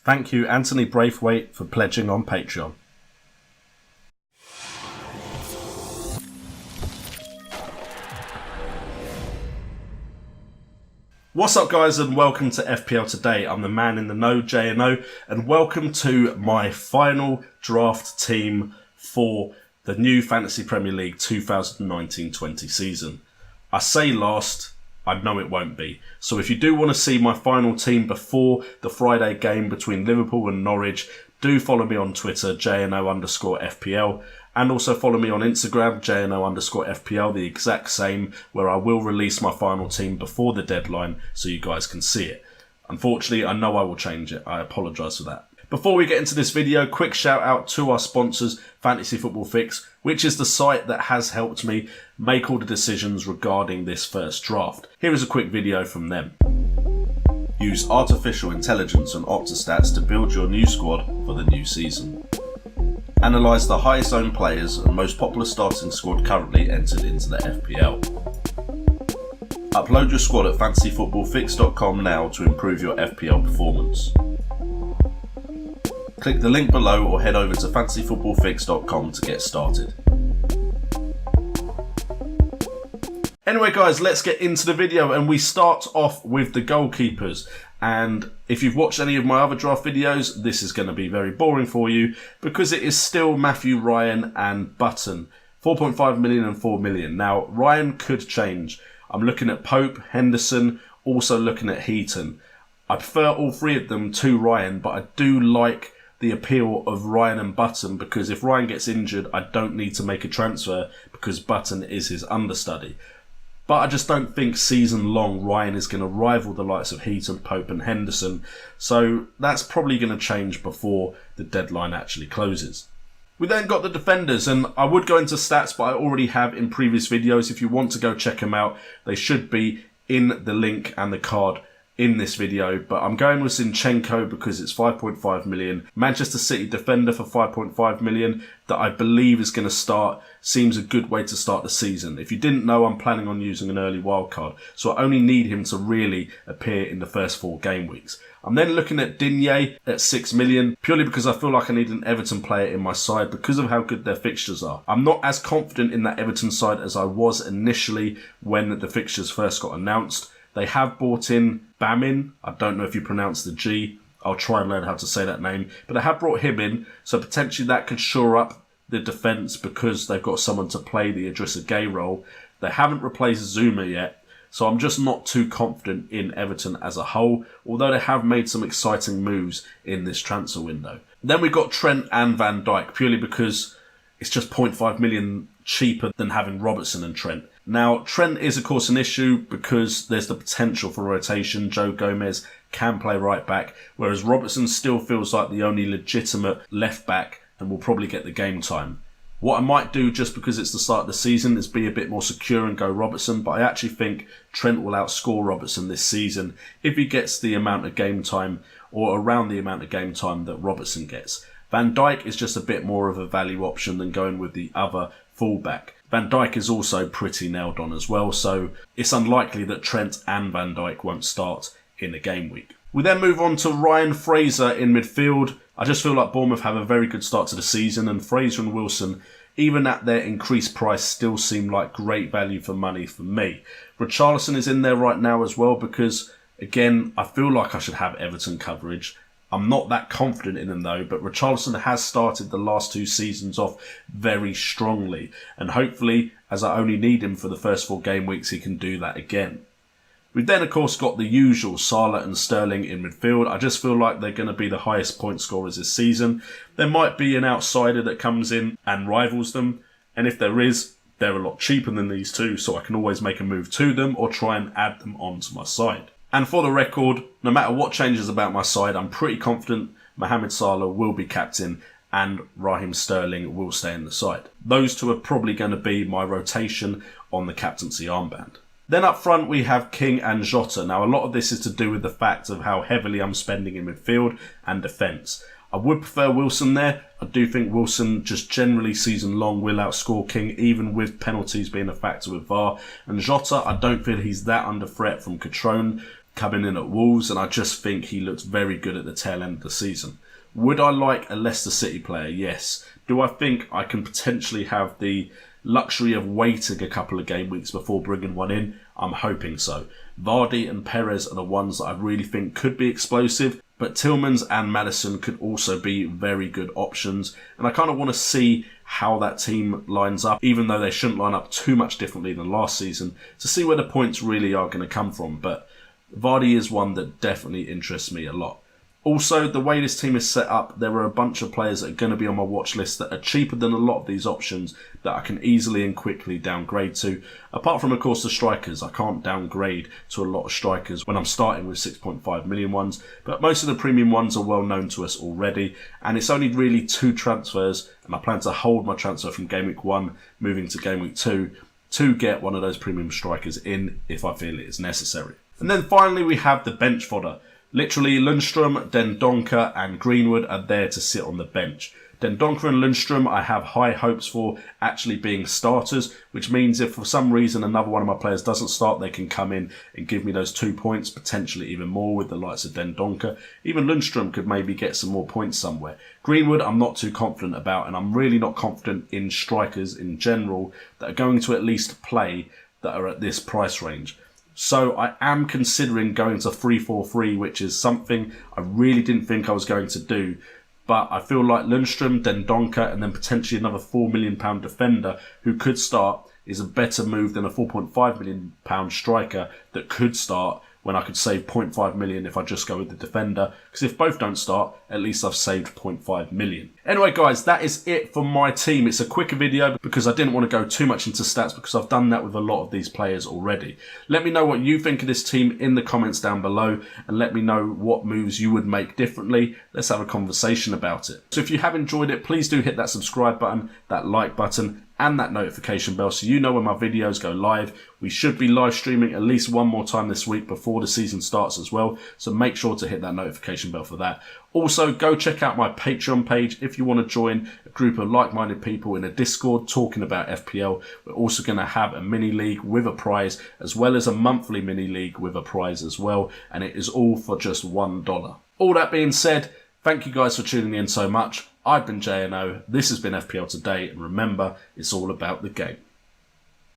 Thank you, Anthony Braithwaite, for pledging on Patreon. What's up, guys, and welcome to FPL Today. I'm the man in the know, JNO, and welcome to my final draft team for the new Fantasy Premier League 2019-20 season. I say last, I know it won't be. So if you do want to see my final team before the Friday game between Liverpool and Norwich, do follow me on Twitter, JNO_FPL, and also follow me on Instagram, JNO_FPL, the exact same, where I will release my final team before the deadline so you guys can see it. Unfortunately, I know I will change it. I apologise for that. Before we get into this video, quick shout out to our sponsors, Fantasy Football Fix, which is the site that has helped me make all the decisions regarding this first draft. Here is a quick video from them. Use artificial intelligence and Optastats to build your new squad for the new season. Analyse the highest owned players and most popular starting squad currently entered into the FPL. Upload your squad at fantasyfootballfix.com now to improve your FPL performance. Click the link below or head over to fantasyfootballfix.com to get started. Anyway, guys, let's get into the video, and we start off with the goalkeepers. And if you've watched any of my other draft videos, this is going to be very boring for you because it is still Matthew, Ryan and Button. 4.5 million and 4 million. Now, Ryan could change. I'm looking at Pope, Henderson, also looking at Heaton. I prefer all three of them to Ryan, but I do like the appeal of Ryan and Button because if Ryan gets injured, I don't need to make a transfer because Button is his understudy. But I just don't think season long Ryan is going to rival the likes of Heaton, Pope and Henderson. So that's probably going to change before the deadline actually closes. We then got the defenders, and I would go into stats, but I already have in previous videos. If you want to go check them out, they should be in the link and the card in this video, but I'm going with Zinchenko because it's 5.5 million. Manchester City defender for 5.5 million that I believe is going to start. Seems a good way to start the season. If you didn't know, I'm planning on using an early wildcard, so I only need him to really appear in the first 4 game weeks. I'm then looking at Digne at 6 million, purely because I feel like I need an Everton player in my side because of how good their fixtures are. I'm not as confident in that Everton side as I was initially when the fixtures first got announced. They have brought in Bamin. I don't know if you pronounce the G. I'll try and learn how to say that name. But they have brought him in, so potentially that could shore up the defence because they've got someone to play the Idrissa Gueye role. They haven't replaced Zuma yet, so I'm just not too confident in Everton as a whole, although they have made some exciting moves in this transfer window. Then we've got Trent and Van Dijk, purely because it's just 0.5 million cheaper than having Robertson and Trent. Now, Trent is, of course, an issue because there's the potential for rotation. Joe Gomez can play right back, whereas Robertson still feels like the only legitimate left back and will probably get the game time. What I might do, just because it's the start of the season, is be a bit more secure and go Robertson, but I actually think Trent will outscore Robertson this season if he gets the amount of game time or around the amount of game time that Robertson gets. Van Dijk is just a bit more of a value option than going with the other fullback. Van Dijk is also pretty nailed on as well, so it's unlikely that Trent and Van Dijk won't start in a game week. We then move on to Ryan Fraser in midfield. I just feel like Bournemouth have a very good start to the season, and Fraser and Wilson, even at their increased price, still seem like great value for money for me. Richarlison is in there right now as well because, again, I feel like I should have Everton coverage. I'm not that confident in him though, but Richarlison has started the last 2 seasons off very strongly, and hopefully, as I only need him for the first 4 game weeks, he can do that again. We've then, of course, got the usual Salah and Sterling in midfield. I just feel like they're going to be the highest point scorers this season. There might be an outsider that comes in and rivals them, and if there is, they're a lot cheaper than these two, so I can always make a move to them or try and add them onto my side. And for the record, no matter what changes about my side, I'm pretty confident Mohamed Salah will be captain and Raheem Sterling will stay in the side. Those two are probably going to be my rotation on the captaincy armband. Then up front we have King and Jota. Now a lot of this is to do with the fact of how heavily I'm spending in midfield and defence. I would prefer Wilson there. I do think Wilson just generally season long will outscore King, even with penalties being a factor with VAR. And Jota, I don't feel he's that under threat from Catrone. coming in at Wolves, and I just think he looks very good at the tail end of the season. Would I like a Leicester City player? Yes. Do I think I can potentially have the luxury of waiting a couple of game weeks before bringing one in? I'm hoping so. Vardy and Perez are the ones that I really think could be explosive, but Tillmans and Maddison could also be very good options, and I kind of want to see how that team lines up, even though they shouldn't line up too much differently than last season, to see where the points really are going to come from. But Vardy is one that definitely interests me a lot. Also, the way this team is set up, there are a bunch of players that are going to be on my watch list that are cheaper than a lot of these options that I can easily and quickly downgrade to. Apart from, of course, the strikers. I can't downgrade to a lot of strikers when I'm starting with 6.5 million ones, but most of the premium ones are well known to us already, and it's only really 2 transfers, and I plan to hold my transfer from Game Week 1 moving to Game Week 2 to get one of those premium strikers in if I feel it is necessary. And then finally we have the bench fodder. Literally, Lundstrom, Dendoncker and Greenwood are there to sit on the bench. Dendoncker and Lundstrom I have high hopes for actually being starters, which means if for some reason another one of my players doesn't start, they can come in and give me those 2 points, potentially even more with the likes of Dendoncker. Even Lundstrom could maybe get some more points somewhere. Greenwood I'm not too confident about, and I'm really not confident in strikers in general that are going to at least play that are at this price range. So I am considering going to 3-4-3, which is something I really didn't think I was going to do. But I feel like Lundstrom, Dendoncker and then potentially another £4 million defender who could start is a better move than a £4.5 million striker that could start when I could save 0.5 million if I just go with the defender. Because if both don't start, at least I've saved 0.5 million. Anyway, guys, that is it for my team. It's a quicker video because I didn't want to go too much into stats because I've done that with a lot of these players already. Let me know what you think of this team in the comments down below, and let me know what moves you would make differently. Let's have a conversation about it. So if you have enjoyed it, please do hit that subscribe button, that like button, and that notification bell so you know when my videos go live. We should be live streaming at least one more time this week before the season starts as well, so make sure to hit that notification bell for that. Also, go check out my Patreon page if you want to join a group of like-minded people in a Discord talking about FPL. We're also going to have a mini league with a prize, as well as a monthly mini league with a prize as well, and it is all for just $1. All that being said, thank you guys for tuning in so much. I've been JNO, this has been FPL Today, and remember, it's all about the game.